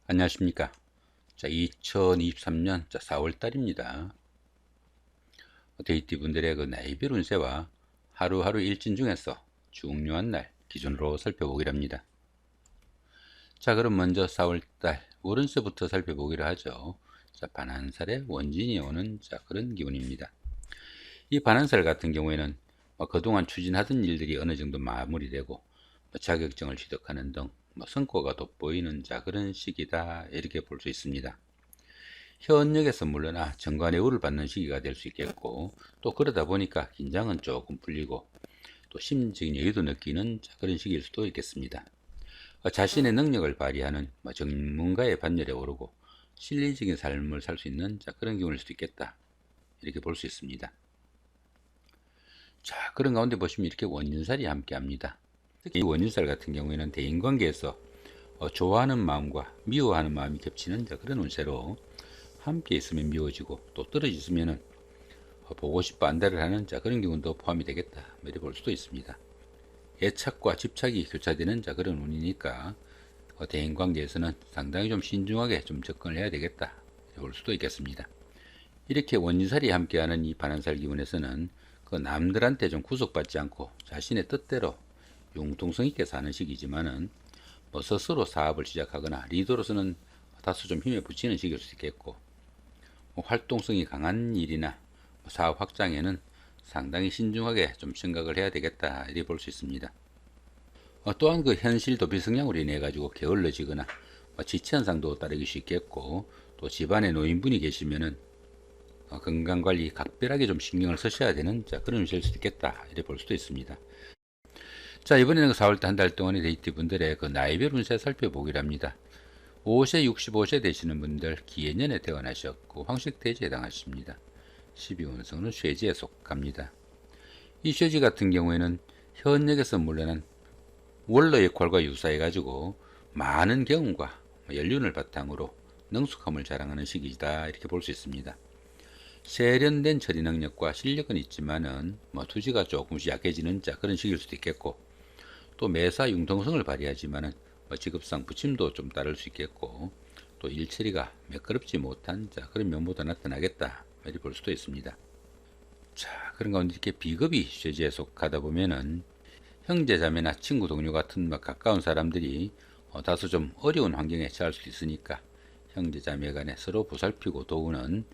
안녕하십니까. 2023년 4월달입니다. 데이트 분들의 그 나이별 운세와 하루하루 일진 중에서 중요한 날 기준으로 살펴보기로 합니다. 자, 그럼 먼저 4월달 월운세부터 살펴보기로 하죠. 자, 반한살에 원진이 오는 그런 기운입니다. 이 반한살 같은 경우에는 그동안 추진하던 일들이 어느 정도 마무리되고 자격증을 취득하는 등 성과가 돋보이는 그런 시기다, 이렇게 볼 수 있습니다. 현역에서 물러나 정관예우를 받는 시기가 될 수 있겠고, 또 그러다 보니까 긴장은 조금 풀리고 또 심적인 여유도 느끼는 그런 시기일 수도 있겠습니다. 자신의 능력을 발휘하는 전문가의 반열에 오르고 실리적인 삶을 살 수 있는 그런 기운일 수도 있겠다, 이렇게 볼 수 있습니다. 자, 그런 가운데 보시면 이렇게 원진살이 함께 합니다. 특히 이 원진살 같은 경우에는 대인관계에서 좋아하는 마음과 미워하는 마음이 겹치는 그런 운세로, 함께 있으면 미워지고 또 떨어지면 보고 싶어 안달을 하는 그런 기운도 포함이 되겠다, 이렇게 볼 수도 있습니다. 애착과 집착이 교차되는 그런 운이니까 대인관계에서는 상당히 좀 신중하게 좀 접근을 해야 되겠다, 이렇게 볼 수도 있겠습니다. 이렇게 원진살이 함께하는 이 반한살 기운에서는 그 남들한테 좀 구속받지 않고 자신의 뜻대로 융통성 있게 사는 시기지만은 스스로 사업을 시작하거나 리더로서는 다소 좀 힘에 부치는 시기일 수 있겠고, 활동성이 강한 일이나 사업 확장에는 상당히 신중하게 좀 생각을 해야 되겠다, 이렇게 볼 수 있습니다. 또한 그 현실 도피 성향으로 인해 가지고 게을러지거나 지체 현상도 따르기 쉽겠고, 또 집안에 노인분이 계시면은 건강관리 각별하게 좀 신경을 쓰셔야 되는 그런 운세일 수도 있겠다, 이렇게 볼 수도 있습니다. 자, 이번에는 4월달 한 달 동안의 데이트 분들의 그 나이별 운세 살펴보기로 합니다. 5세 65세 되시는 분들 기해년에 태어나셨고 황식대지에 해당하십니다. 12운성은 쇠지에 속합니다. 이 쇠지 같은 경우에는 현역에서 물러난 원로 역할과 유사해 가지고 많은 경험과 연륜을 바탕으로 능숙함을 자랑하는 시기이다, 이렇게 볼 수 있습니다. 세련된 처리 능력과 실력은 있지만은 투지가 조금씩 약해지는 그런 시기일 수도 있겠고, 또 매사 융통성을 발휘하지만은 직업상 부침도 좀 따를 수 있겠고, 또 일처리가 매끄럽지 못한 그런 면모도 나타나겠다, 이렇게 볼 수도 있습니다. 자, 그런 가운데 이렇게 비겁이 쇠지에 속하다 보면은 형제 자매나 친구 동료 같은 가까운 사람들이 다소 좀 어려운 환경에 처할 수 있으니까 형제 자매 간에 서로 보살피고 도우는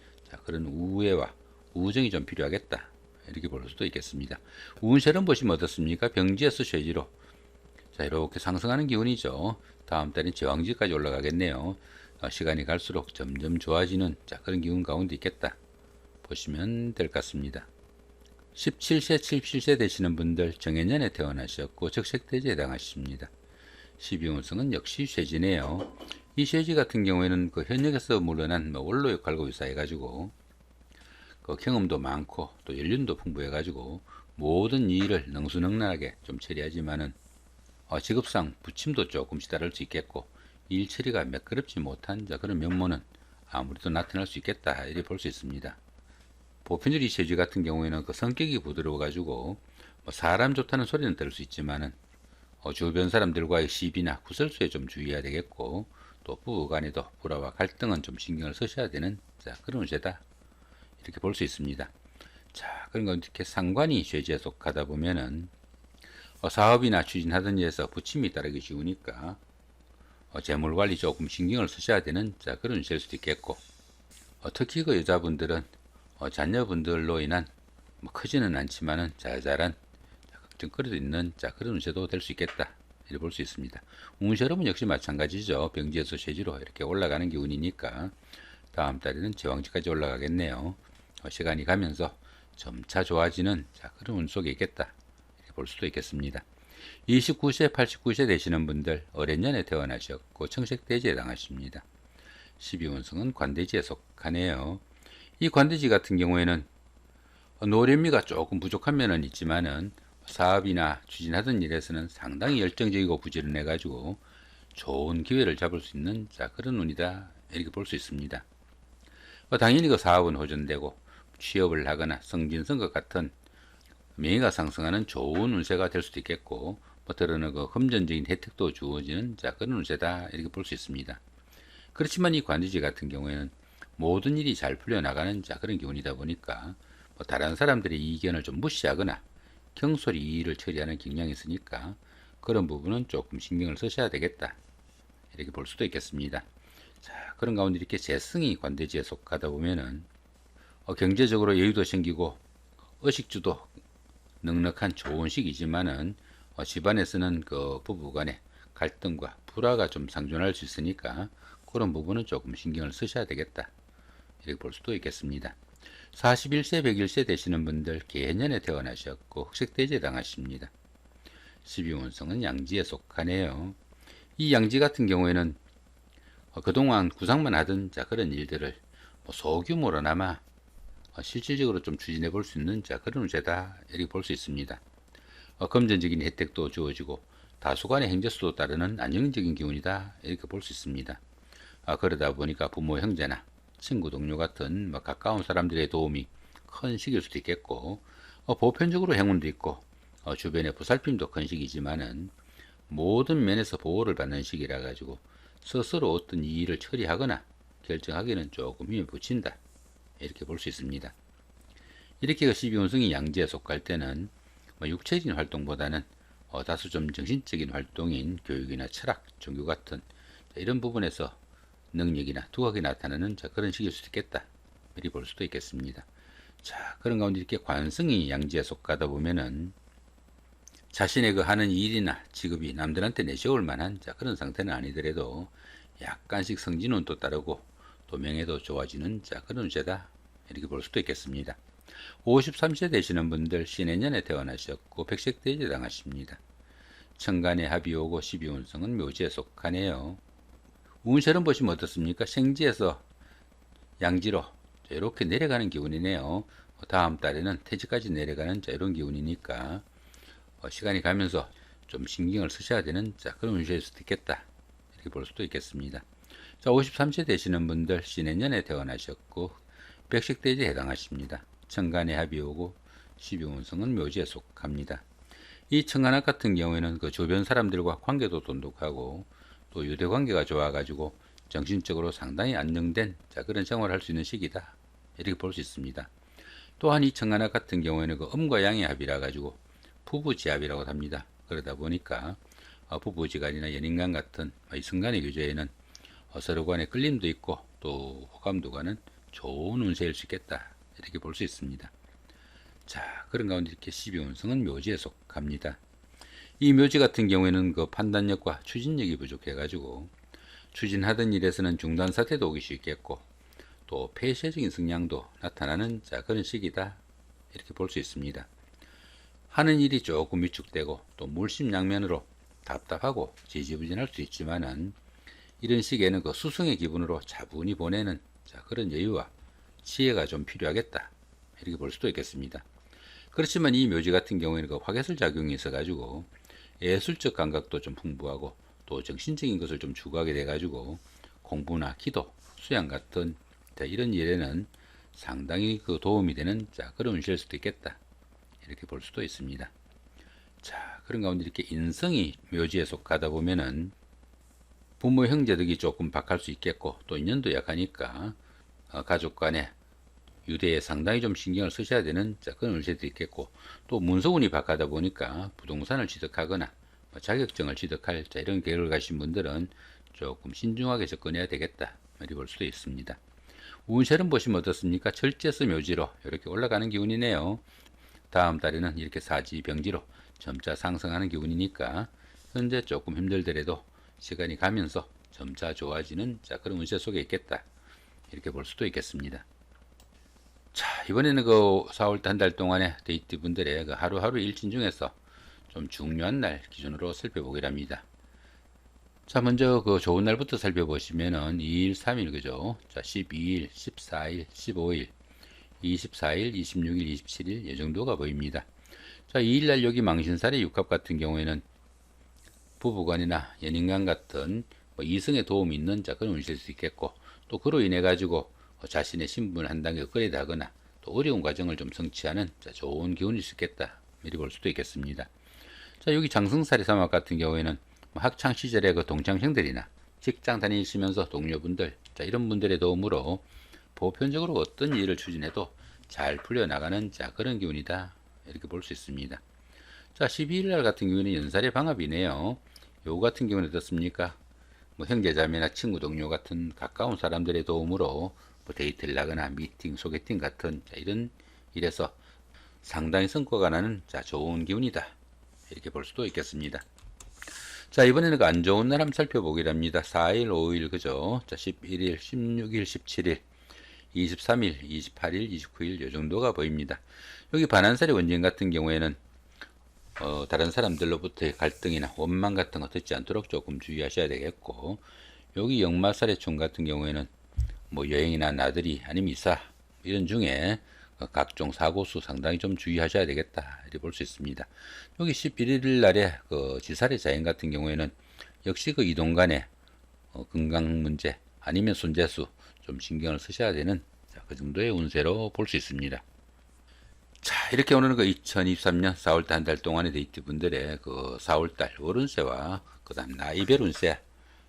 그런 우애와 우정이 좀 필요하겠다, 이렇게 볼 수도 있겠습니다. 운세를 보시면 어떻습니까? 병지에서 쇠지로 자, 이렇게 상승하는 기운이죠. 다음 달엔 제왕지까지 올라가겠네요. 시간이 갈수록 점점 좋아지는 그런 기운 가운데 있겠다, 보시면 될 것 같습니다. 17세, 77세 되시는 분들 정해년에 태어나셨고 적색대지에 해당하십니다. 12운성은 역시 쇠지네요. 이 쇠지 같은 경우에는 그 현역에서 물러난 원로 역할과 유사해가지고 그 경험도 많고 또 연륜도 풍부해가지고 모든 일을 능수능란하게 좀 처리하지만은 직업상 부침도 조금씩 따를 수 있겠고 일 처리가 매끄럽지 못한 그런 면모는 아무래도 나타날 수 있겠다, 이렇게 볼 수 있습니다. 보편적인 쇠지 같은 경우에는 그 성격이 부드러워 가지고 사람 좋다는 소리는 들을 수 있지만은 주변 사람들과의 시비나 구설수에 좀 주의해야 되겠고, 또 부부 간에도 불화와 갈등은 좀 신경을 쓰셔야 되는 그런 운세다, 이렇게 볼 수 있습니다. 자, 그런 건 이렇게 상관이 쇠지에 속하다 보면은 사업이나 추진하던 일에서 부침이 따르기 쉬우니까 재물 관리 조금 신경을 쓰셔야 되는 그런 운세일 수도 있겠고, 특히 그 여자분들은 자녀분들로 인한 크지는 않지만은 자잘한 걱정거리도 있는 그런 운세도 될 수 있겠다, 이렇게 볼 수 있습니다. 운세 여러분 역시 마찬가지죠. 병지에서 쇠지로 이렇게 올라가는 기운이니까 다음 달에는 제왕지까지 올라가겠네요. 시간이 가면서 점차 좋아지는 그런 운 속에 있겠다, 이렇게 볼 수도 있겠습니다. 29세, 89세 되시는 분들 어린년에 태어나셨고 청색대지에 해당하십니다. 12운성은 관대지에 속하네요. 이 관대지 같은 경우에는 노련미가 조금 부족한 면은 있지만은 사업이나 추진하던 일에서는 상당히 열정적이고 부지런해 가지고 좋은 기회를 잡을 수 있는 그런 운이다, 이렇게 볼 수 있습니다. 당연히 그 사업은 호전되고 취업을 하거나 승진선거 같은 명예가 상승하는 좋은 운세가 될 수도 있겠고, 때로는 그 금전적인 혜택도 주어지는 그런 운세다, 이렇게 볼 수 있습니다. 그렇지만 이 관두지 같은 경우에는 모든 일이 잘 풀려나가는 그런 기운이다 보니까 다른 사람들의 이견을 좀 무시하거나 경솔히 이 일을 처리하는 경향이 있으니까 그런 부분은 조금 신경을 쓰셔야 되겠다, 이렇게 볼 수도 있겠습니다. 자, 그런 가운데 이렇게 재성이 관대지에 속하다 보면은 경제적으로 여유도 생기고 의식주도 넉넉한 좋은 시기지만은 집안에서는 그 부부간의 갈등과 불화가 좀 상존할 수 있으니까 그런 부분은 조금 신경을 쓰셔야 되겠다, 이렇게 볼 수도 있겠습니다. 41세 101세 되시는 분들 개년에 태어나셨고 흑색돼지에 해당하십니다. 12운성은 양지에 속하네요. 이 양지 같은 경우에는 그동안 구상만 하던 그런 일들을 소규모로나마 실질적으로 좀 추진해 볼 수 있는 그런 운세다, 이렇게 볼 수 있습니다. 금전적인 혜택도 주어지고 다수간의 행재수도 따르는 안정적인 기운이다, 이렇게 볼 수 있습니다. 그러다 보니까 부모, 형제나 친구, 동료 같은 가까운 사람들의 도움이 큰 시기일 수도 있겠고, 보편적으로 행운도 있고 주변의 보살핌도 큰 시기지만은 모든 면에서 보호를 받는 시기라 가지고 스스로 어떤 이 일을 처리하거나 결정하기는 조금 힘이 붙인다, 이렇게 볼 수 있습니다. 이렇게 12운성이 양지에 속할 때는 육체적인 활동보다는 다소 좀 정신적인 활동인 교육이나 철학, 종교 같은 이런 부분에서 능력이나 두각이 나타나는 그런 시기일 수도 있겠다, 이렇게 볼 수도 있겠습니다. 자, 그런 가운데 이렇게 관성이 양지에 속하다 보면은 자신의 그 하는 일이나 직업이 남들한테 내세울 만한 그런 상태는 아니더라도 약간씩 성진은 또 따르고 또 명예도 좋아지는 그런 운세다, 이렇게 볼 수도 있겠습니다. 53세 되시는 분들 신해년에 태어나셨고 백색돼지에 해당하십니다. 천간에 합이 오고 12운성은 묘지에 속하네요. 운세를 보시면 어떻습니까? 생지에서 양지로 이렇게 내려가는 기운이네요. 다음 달에는 태지까지 내려가는 이런 기운이니까 시간이 가면서 좀 신경을 쓰셔야 되는 그런 운세일 수도 있겠다, 이렇게 볼 수도 있겠습니다. 자, 53세 되시는 분들 신해년에 태어나셨고 백색돼지에 해당하십니다. 천간에 합이 오고 12운성은 묘지에 속합니다. 이 천간합 같은 경우에는 그 주변 사람들과 관계도 돈독하고 또 유대관계가 좋아가지고 정신적으로 상당히 안정된 그런 생활을 할 수 있는 시기다, 이렇게 볼 수 있습니다. 또한 이 천간합 같은 경우에는 그 음과 양의 합이라 가지고 부부지합이라고 합니다. 그러다 보니까 부부지간이나 연인간 같은 이성간의 교제에는 서로 간의 끌림도 있고 또 호감도 가는 좋은 운세일 수 있겠다, 이렇게 볼 수 있습니다. 자, 그런 가운데 이렇게 12운성은 묘지에 속합니다. 이 묘지 같은 경우에는 그 판단력과 추진력이 부족해가지고 추진하던 일에서는 중단 사태도 오기 쉽겠고 또 폐쇄적인 성향도 나타나는 그런 시기다, 이렇게 볼 수 있습니다. 하는 일이 조금 위축되고 또 물심양면으로 답답하고 지지부진할 수 있지만은 이런 시기에는 그 수성의 기분으로 차분히 보내는 그런 여유와 지혜가 좀 필요하겠다, 이렇게 볼 수도 있겠습니다. 그렇지만 이 묘지 같은 경우에는 그 화개술 작용이 있어 가지고 예술적 감각도 좀 풍부하고 또 정신적인 것을 좀 추구하게 돼 가지고 공부나 기도, 수양 같은 이런 일에는 상당히 그 도움이 되는 그런 운세일 수도 있겠다, 이렇게 볼 수도 있습니다. 자, 그런 가운데 이렇게 인성이 묘지에 속하다 보면은 부모 형제 덕이 조금 박할 수 있겠고 또 인연도 약하니까 가족 간의 유대에 상당히 좀 신경을 쓰셔야 되는 그런 운세도 있겠고 또 문서운이 박하다 보니까 부동산을 취득하거나 자격증을 취득할 이런 계획을 가신 분들은 조금 신중하게 접근해야 되겠다, 이렇게 볼 수도 있습니다. 운세를 보시면 어떻습니까? 절제서 묘지로 이렇게 올라가는 기운이네요. 다음 달에는 이렇게 사지 병지로 점차 상승하는 기운이니까 현재 조금 힘들더라도 시간이 가면서 점차 좋아지는 그런 운세 속에 있겠다, 이렇게 볼 수도 있겠습니다. 자, 이번에는 그 4월달 한 달 동안의 데이트 분들의 그 하루하루 일진 중에서 좀 중요한 날 기준으로 살펴보기로 합니다. 자, 먼저 그 좋은 날부터 살펴보시면은 2일, 3일, 그죠? 자, 12일, 14일, 15일, 24일, 26일, 27일, 이 정도가 보입니다. 자, 2일날 여기 망신살의 육합 같은 경우에는 부부간이나 연인간 같은 이성의 도움이 있는 그런 운세일 수 있겠고 또 그로 인해 가지고 자신의 신분을 한 단계 업그레이드 하거나 또 어려운 과정을 좀 성취하는 좋은 기운일 수 있겠다, 이렇게 볼 수도 있겠습니다. 자, 여기 장성살의 삼합 같은 경우에는 학창 시절의 그 동창생들이나 직장 다니시면서 동료분들, 자, 이런 분들의 도움으로 보편적으로 어떤 일을 추진해도 잘 풀려나가는 자, 그런 기운이다. 이렇게 볼 수 있습니다. 자, 12일 날 같은 경우에는 연살의 방합이네요. 요 같은 경우는 어떻습니까? 뭐 형제자매나 친구 동료 같은 가까운 사람들의 도움으로 뭐 데이트를 나거나 미팅, 소개팅 같은 자, 이런 일에서 상당히 성과가 나는 자, 좋은 기운이다. 이렇게 볼 수도 있겠습니다. 자, 이번에는 그 안 좋은 날 한번 살펴보기랍니다. 4일, 5일, 그죠? 자, 11일, 16일, 17일, 23일, 28일, 29일, 요 정도가 보입니다. 여기 반환살의 원진 같은 경우에는 다른 사람들로부터의 갈등이나 원망 같은 거 듣지 않도록 조금 주의하셔야 되겠고, 여기 역마살의 총 같은 경우에는 뭐 여행이나 나들이 아니면 이사 이런 중에 각종 사고수 상당히 좀 주의하셔야 되겠다 이렇게 볼 수 있습니다. 여기 11일 날에 그 지살의 자연 같은 경우에는 역시 그 이동 간의 건강 문제 아니면 손재수 좀 신경을 쓰셔야 되는 그 정도의 운세로 볼 수 있습니다. 자, 이렇게 오늘은 그 2023년 4월달 한 달 동안의 데이트 분들의 그 4월달 월운세와 그 다음 나이별 운세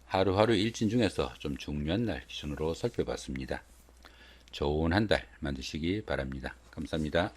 하루하루 일진 중에서 좀 중요한 날 기준으로 살펴봤습니다. 좋은 한 달 만드시기 바랍니다. 감사합니다.